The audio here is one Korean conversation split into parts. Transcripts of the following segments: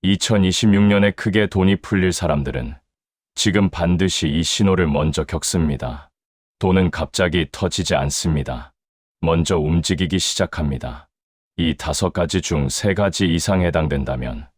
2026년에 크게 돈이 풀릴 사람들은 지금 반드시 이 신호를 먼저 겪습니다. 돈은 갑자기 터지지 않습니다. 먼저 움직이기 시작합니다. 이 5가지 중 3가지 이상 해당된다면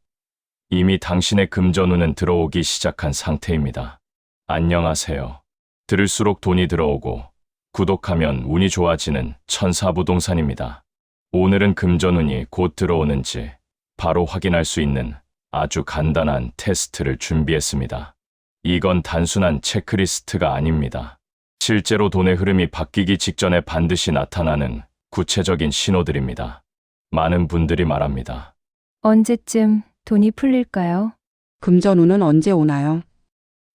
이미 당신의 금전운은 들어오기 시작한 상태입니다. 안녕하세요. 들을수록 돈이 들어오고 구독하면 운이 좋아지는 천사부동산입니다. 오늘은 금전운이 곧 들어오는지 바로 확인할 수 있는 아주 간단한 테스트를 준비했습니다. 이건 단순한 체크리스트가 아닙니다. 실제로 돈의 흐름이 바뀌기 직전에 반드시 나타나는 구체적인 신호들입니다. 많은 분들이 말합니다. 언제쯤 돈이 풀릴까요? 금전운은 언제 오나요?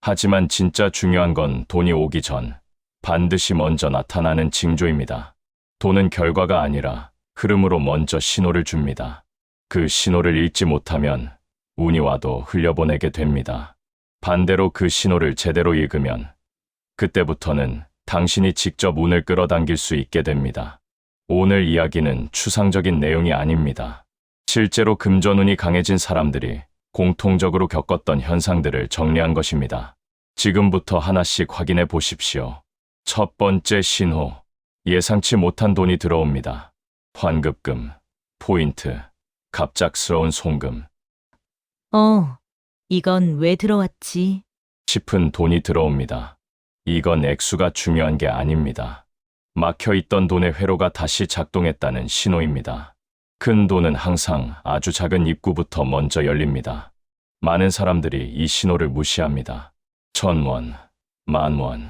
하지만 진짜 중요한 건 돈이 오기 전 반드시 먼저 나타나는 징조입니다. 돈은 결과가 아니라 흐름으로 먼저 신호를 줍니다. 그 신호를 읽지 못하면 운이 와도 흘려보내게 됩니다. 반대로 그 신호를 제대로 읽으면 그때부터는 당신이 직접 운을 끌어당길 수 있게 됩니다. 오늘 이야기는 추상적인 내용이 아닙니다. 실제로 금전운이 강해진 사람들이 공통적으로 겪었던 현상들을 정리한 것입니다. 지금부터 하나씩 확인해 보십시오. 첫 번째 신호, 예상치 못한 돈이 들어옵니다. 환급금, 포인트, 갑작스러운 송금. 이건 왜 들어왔지? 싶은 돈이 들어옵니다. 이건 액수가 중요한 게 아닙니다. 막혀있던 돈의 회로가 다시 작동했다는 신호입니다. 큰 돈은 항상 아주 작은 입구부터 먼저 열립니다. 많은 사람들이 이 신호를 무시합니다. 1,000원, 10,000원,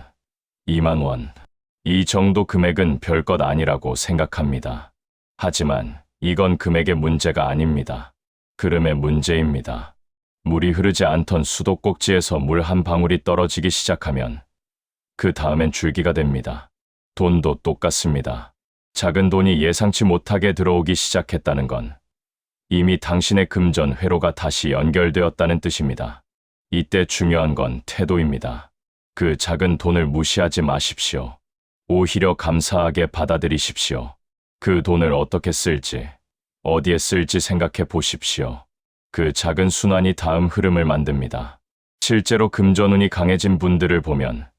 20,000원. 이 정도 금액은 별것 아니라고 생각합니다. 하지만 이건 금액의 문제가 아닙니다. 흐름의 문제입니다. 물이 흐르지 않던 수도꼭지에서 물 한 방울이 떨어지기 시작하면 그 다음엔 줄기가 됩니다. 돈도 똑같습니다. 작은 돈이 예상치 못하게 들어오기 시작했다는 건 이미 당신의 금전 회로가 다시 연결되었다는 뜻입니다. 이때 중요한 건 태도입니다. 그 작은 돈을 무시하지 마십시오. 오히려 감사하게 받아들이십시오. 그 돈을 어떻게 쓸지, 어디에 쓸지 생각해 보십시오. 그 작은 순환이 다음 흐름을 만듭니다. 실제로 금전운이 강해진 분들을 보면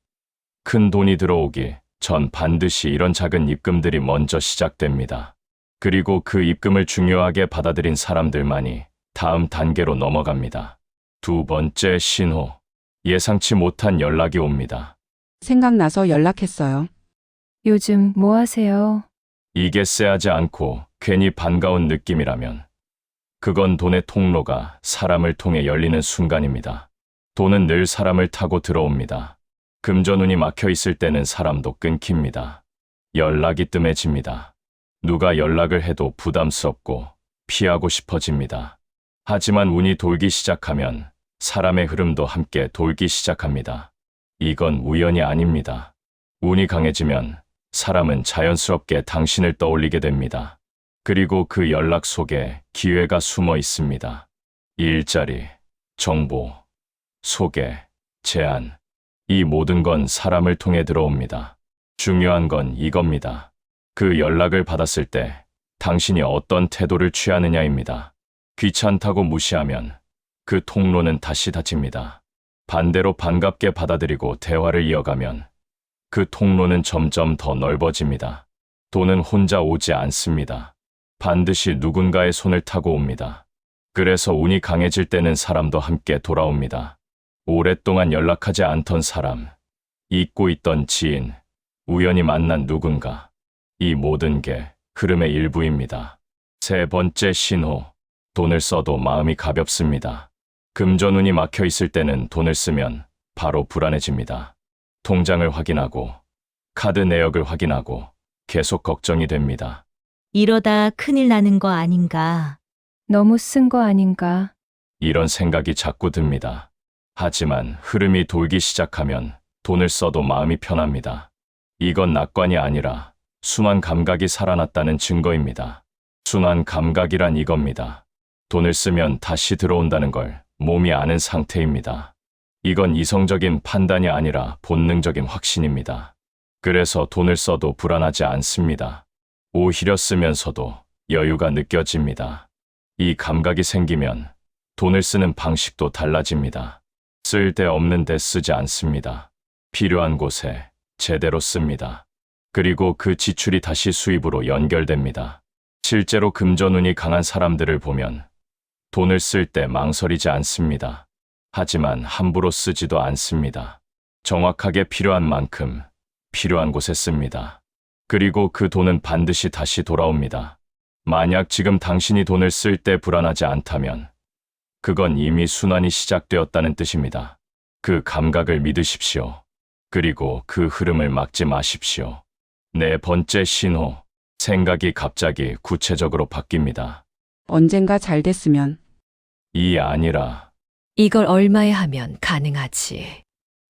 큰 돈이 들어오기 전 반드시 이런 작은 입금들이 먼저 시작됩니다. 그리고 그 입금을 중요하게 받아들인 사람들만이 다음 단계로 넘어갑니다. 두 번째 신호, 예상치 못한 연락이 옵니다. 생각나서 연락했어요. 요즘 뭐 하세요? 이게 쎄하지 않고 괜히 반가운 느낌이라면 그건 돈의 통로가 사람을 통해 열리는 순간입니다. 돈은 늘 사람을 타고 들어옵니다. 금전운이 막혀 있을 때는 사람도 끊깁니다. 연락이 뜸해집니다. 누가 연락을 해도 부담스럽고 피하고 싶어집니다. 하지만 운이 돌기 시작하면 사람의 흐름도 함께 돌기 시작합니다. 이건 우연이 아닙니다. 운이 강해지면 사람은 자연스럽게 당신을 떠올리게 됩니다. 그리고 그 연락 속에 기회가 숨어 있습니다. 일자리, 정보, 소개, 제안. 이 모든 건 사람을 통해 들어옵니다. 중요한 건 이겁니다. 그 연락을 받았을 때 당신이 어떤 태도를 취하느냐입니다. 귀찮다고 무시하면 그 통로는 다시 닫힙니다. 반대로 반갑게 받아들이고 대화를 이어가면 그 통로는 점점 더 넓어집니다. 돈은 혼자 오지 않습니다. 반드시 누군가의 손을 타고 옵니다. 그래서 운이 강해질 때는 사람도 함께 돌아옵니다. 오랫동안 연락하지 않던 사람, 잊고 있던 지인, 우연히 만난 누군가. 이 모든 게 흐름의 일부입니다. 세 번째 신호, 돈을 써도 마음이 가볍습니다. 금전운이 막혀 있을 때는 돈을 쓰면 바로 불안해집니다. 통장을 확인하고, 카드 내역을 확인하고 계속 걱정이 됩니다. 이러다 큰일 나는 거 아닌가? 너무 쓴 거 아닌가? 이런 생각이 자꾸 듭니다. 하지만 흐름이 돌기 시작하면 돈을 써도 마음이 편합니다. 이건 낙관이 아니라 순환 감각이 살아났다는 증거입니다. 순환 감각이란 이겁니다. 돈을 쓰면 다시 들어온다는 걸 몸이 아는 상태입니다. 이건 이성적인 판단이 아니라 본능적인 확신입니다. 그래서 돈을 써도 불안하지 않습니다. 오히려 쓰면서도 여유가 느껴집니다. 이 감각이 생기면 돈을 쓰는 방식도 달라집니다. 쓸데없는 데 쓰지 않습니다. 필요한 곳에 제대로 씁니다. 그리고 그 지출이 다시 수입으로 연결됩니다. 실제로 금전운이 강한 사람들을 보면 돈을 쓸 때 망설이지 않습니다. 하지만 함부로 쓰지도 않습니다. 정확하게 필요한 만큼 필요한 곳에 씁니다. 그리고 그 돈은 반드시 다시 돌아옵니다. 만약 지금 당신이 돈을 쓸 때 불안하지 않다면 그건 이미 순환이 시작되었다는 뜻입니다. 그 감각을 믿으십시오. 그리고 그 흐름을 막지 마십시오. 네 번째 신호, 생각이 갑자기 구체적으로 바뀝니다. 언젠가 잘 됐으면. 이 아니라 이걸 얼마에 하면 가능하지?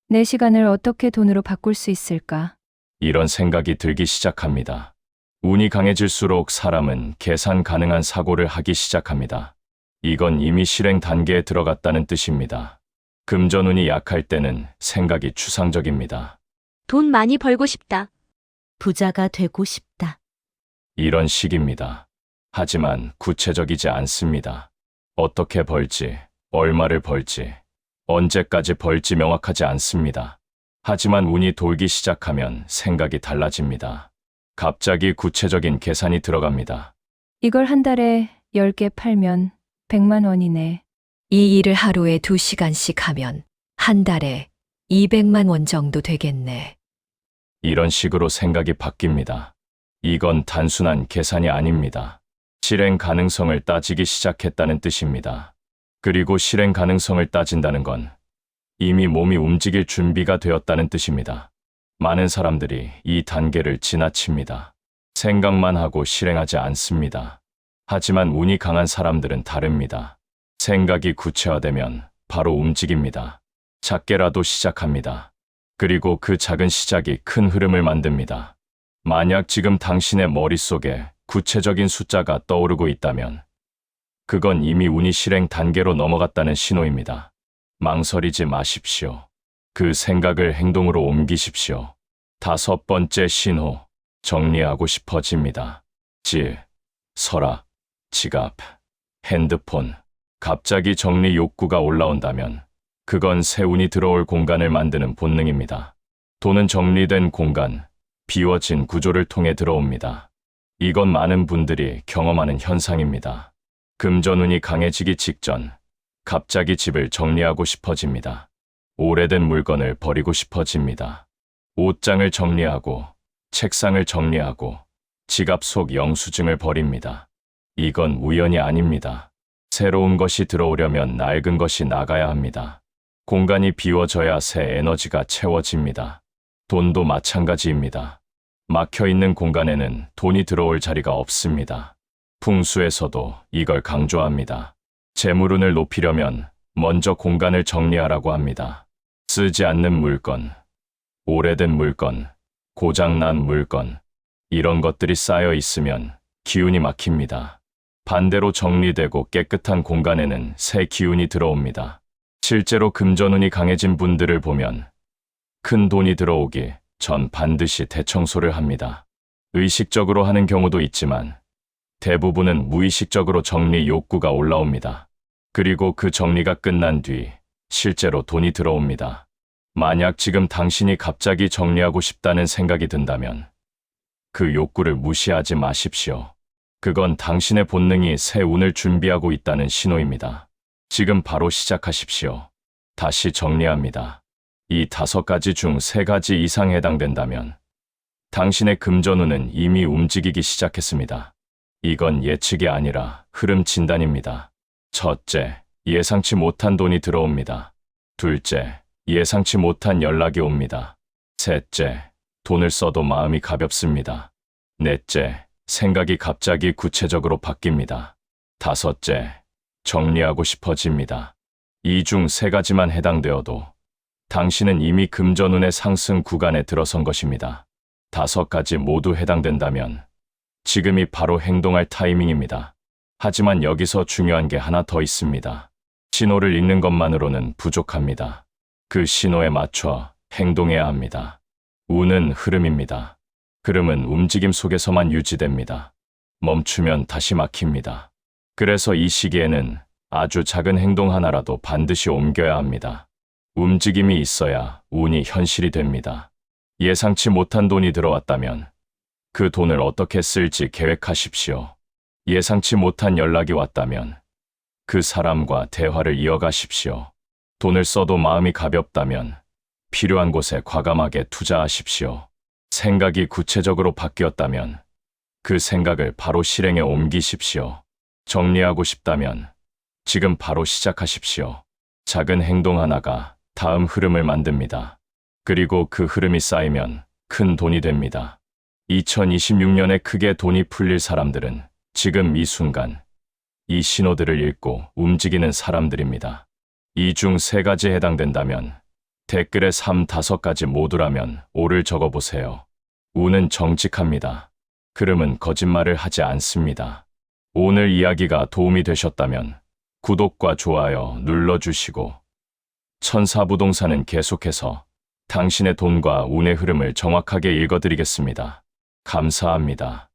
내 시간을 어떻게 돈으로 바꿀 수 있을까? 이런 생각이 들기 시작합니다. 운이 강해질수록 사람은 계산 가능한 사고를 하기 시작합니다. 이건 이미 실행 단계에 들어갔다는 뜻입니다. 금전운이 약할 때는 생각이 추상적입니다. 돈 많이 벌고 싶다. 부자가 되고 싶다. 이런 식입니다. 하지만 구체적이지 않습니다. 어떻게 벌지, 얼마를 벌지, 언제까지 벌지 명확하지 않습니다. 하지만 운이 돌기 시작하면 생각이 달라집니다. 갑자기 구체적인 계산이 들어갑니다. 이걸 한 달에 10개 팔면 100만 원이네. 이 일을 하루에 2시간씩 하면 한 달에 200만 원 정도 되겠네. 이런 식으로 생각이 바뀝니다. 이건 단순한 계산이 아닙니다. 실행 가능성을 따지기 시작했다는 뜻입니다. 그리고 실행 가능성을 따진다는 건 이미 몸이 움직일 준비가 되었다는 뜻입니다. 많은 사람들이 이 단계를 지나칩니다. 생각만 하고 실행하지 않습니다. 하지만 운이 강한 사람들은 다릅니다. 생각이 구체화되면 바로 움직입니다. 작게라도 시작합니다. 그리고 그 작은 시작이 큰 흐름을 만듭니다. 만약 지금 당신의 머릿속에 구체적인 숫자가 떠오르고 있다면 그건 이미 운이 실행 단계로 넘어갔다는 신호입니다. 망설이지 마십시오. 그 생각을 행동으로 옮기십시오. 다섯 번째 신호, 정리하고 싶어집니다. 서랍, 지갑, 핸드폰. 갑자기 정리 욕구가 올라온다면 그건 새 운이 들어올 공간을 만드는 본능입니다. 돈은 정리된 공간, 비워진 구조를 통해 들어옵니다. 이건 많은 분들이 경험하는 현상입니다. 금전운이 강해지기 직전 갑자기 집을 정리하고 싶어집니다. 오래된 물건을 버리고 싶어집니다. 옷장을 정리하고 책상을 정리하고 지갑 속 영수증을 버립니다. 이건 우연이 아닙니다. 새로운 것이 들어오려면 낡은 것이 나가야 합니다. 공간이 비워져야 새 에너지가 채워집니다. 돈도 마찬가지입니다. 막혀있는 공간에는 돈이 들어올 자리가 없습니다. 풍수에서도 이걸 강조합니다. 재물운을 높이려면 먼저 공간을 정리하라고 합니다. 쓰지 않는 물건, 오래된 물건, 고장난 물건, 이런 것들이 쌓여 있으면 기운이 막힙니다. 반대로 정리되고 깨끗한 공간에는 새 기운이 들어옵니다. 실제로 금전운이 강해진 분들을 보면 큰 돈이 들어오기 전 반드시 대청소를 합니다. 의식적으로 하는 경우도 있지만 대부분은 무의식적으로 정리 욕구가 올라옵니다. 그리고 그 정리가 끝난 뒤 실제로 돈이 들어옵니다. 만약 지금 당신이 갑자기 정리하고 싶다는 생각이 든다면 그 욕구를 무시하지 마십시오. 그건 당신의 본능이 새 운을 준비하고 있다는 신호입니다. 지금 바로 시작하십시오. 다시 정리합니다. 이 5가지 중 3가지 이상 해당된다면 당신의 금전운은 이미 움직이기 시작했습니다. 이건 예측이 아니라 흐름 진단입니다. 첫째, 예상치 못한 돈이 들어옵니다. 둘째, 예상치 못한 연락이 옵니다. 셋째, 돈을 써도 마음이 가볍습니다. 넷째, 생각이 갑자기 구체적으로 바뀝니다. 다섯째, 정리하고 싶어집니다. 이 중 3가지만 해당되어도 당신은 이미 금전운의 상승 구간에 들어선 것입니다. 5가지 모두 해당된다면 지금이 바로 행동할 타이밍입니다. 하지만 여기서 중요한 게 하나 더 있습니다. 신호를 읽는 것만으로는 부족합니다. 그 신호에 맞춰 행동해야 합니다. 운은 흐름입니다. 흐름은 움직임 속에서만 유지됩니다. 멈추면 다시 막힙니다. 그래서 이 시기에는 아주 작은 행동 하나라도 반드시 옮겨야 합니다. 움직임이 있어야 운이 현실이 됩니다. 예상치 못한 돈이 들어왔다면 그 돈을 어떻게 쓸지 계획하십시오. 예상치 못한 연락이 왔다면 그 사람과 대화를 이어가십시오. 돈을 써도 마음이 가볍다면 필요한 곳에 과감하게 투자하십시오. 생각이 구체적으로 바뀌었다면 그 생각을 바로 실행에 옮기십시오. 정리하고 싶다면 지금 바로 시작하십시오. 작은 행동 하나가 다음 흐름을 만듭니다. 그리고 그 흐름이 쌓이면 큰 돈이 됩니다. 2026년에 크게 돈이 풀릴 사람들은 지금 이 순간 이 신호들을 읽고 움직이는 사람들입니다. 이 중 3가지 해당된다면 댓글에 3, 5가지 모두라면 O를 적어보세요. 운은 정직합니다. 흐름은 거짓말을 하지 않습니다. 오늘 이야기가 도움이 되셨다면 구독과 좋아요 눌러주시고 천사부동산은 계속해서 당신의 돈과 운의 흐름을 정확하게 읽어드리겠습니다. 감사합니다.